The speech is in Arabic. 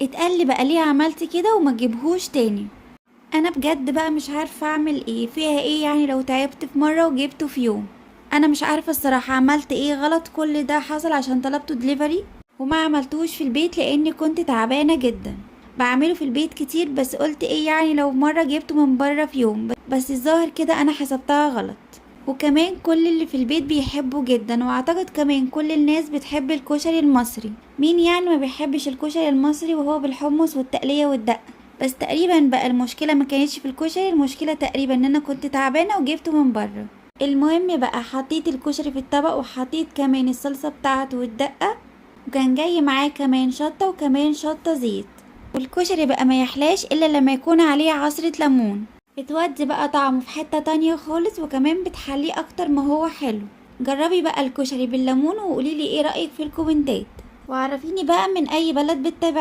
اتقال لي بقى ليه عملتي كده وما تجيبهوش تاني. انا بجد بقى مش عارفه اعمل ايه فيها، ايه يعني لو تعبت في مره وجبته في يوم؟ انا مش عارفه الصراحه عملت ايه غلط. كل ده حصل عشان طلبته دليفري وما عملتوش في البيت لاني كنت تعبانه جدا. بعمله في البيت كتير، بس قلت ايه يعني لو مره جبته من بره في يوم، بس الظاهر كده انا حسبتها غلط. وكمان كل اللي في البيت بيحبه جدا، واعتقد كمان كل الناس بتحب الكشري المصري. مين يعني ما بيحبش الكشري المصري وهو بالحمص والتقلية والدقة؟ بس تقريبا بقى المشكلة ما كانتش في الكشري، المشكلة تقريبا ان انا كنت تعبانة وجبته من بره. المهم بقى حطيت الكشري في الطبق وحطيت كمان الصلصة بتاعته والدقة، وكان جاي معاه كمان شطة وكمان شطة زيت. والكشري بقى ما يحلاش الا لما يكون عليه عصرة ليمون، بتودي بقى طعمه في حتة تانية خالص، وكمان بتحليه اكتر ما هو حلو. جربي بقى الكشري بالليمون وقوليلي ايه رأيك في الكومنتات، وعرفيني بقى من اي بلد بتتابعي.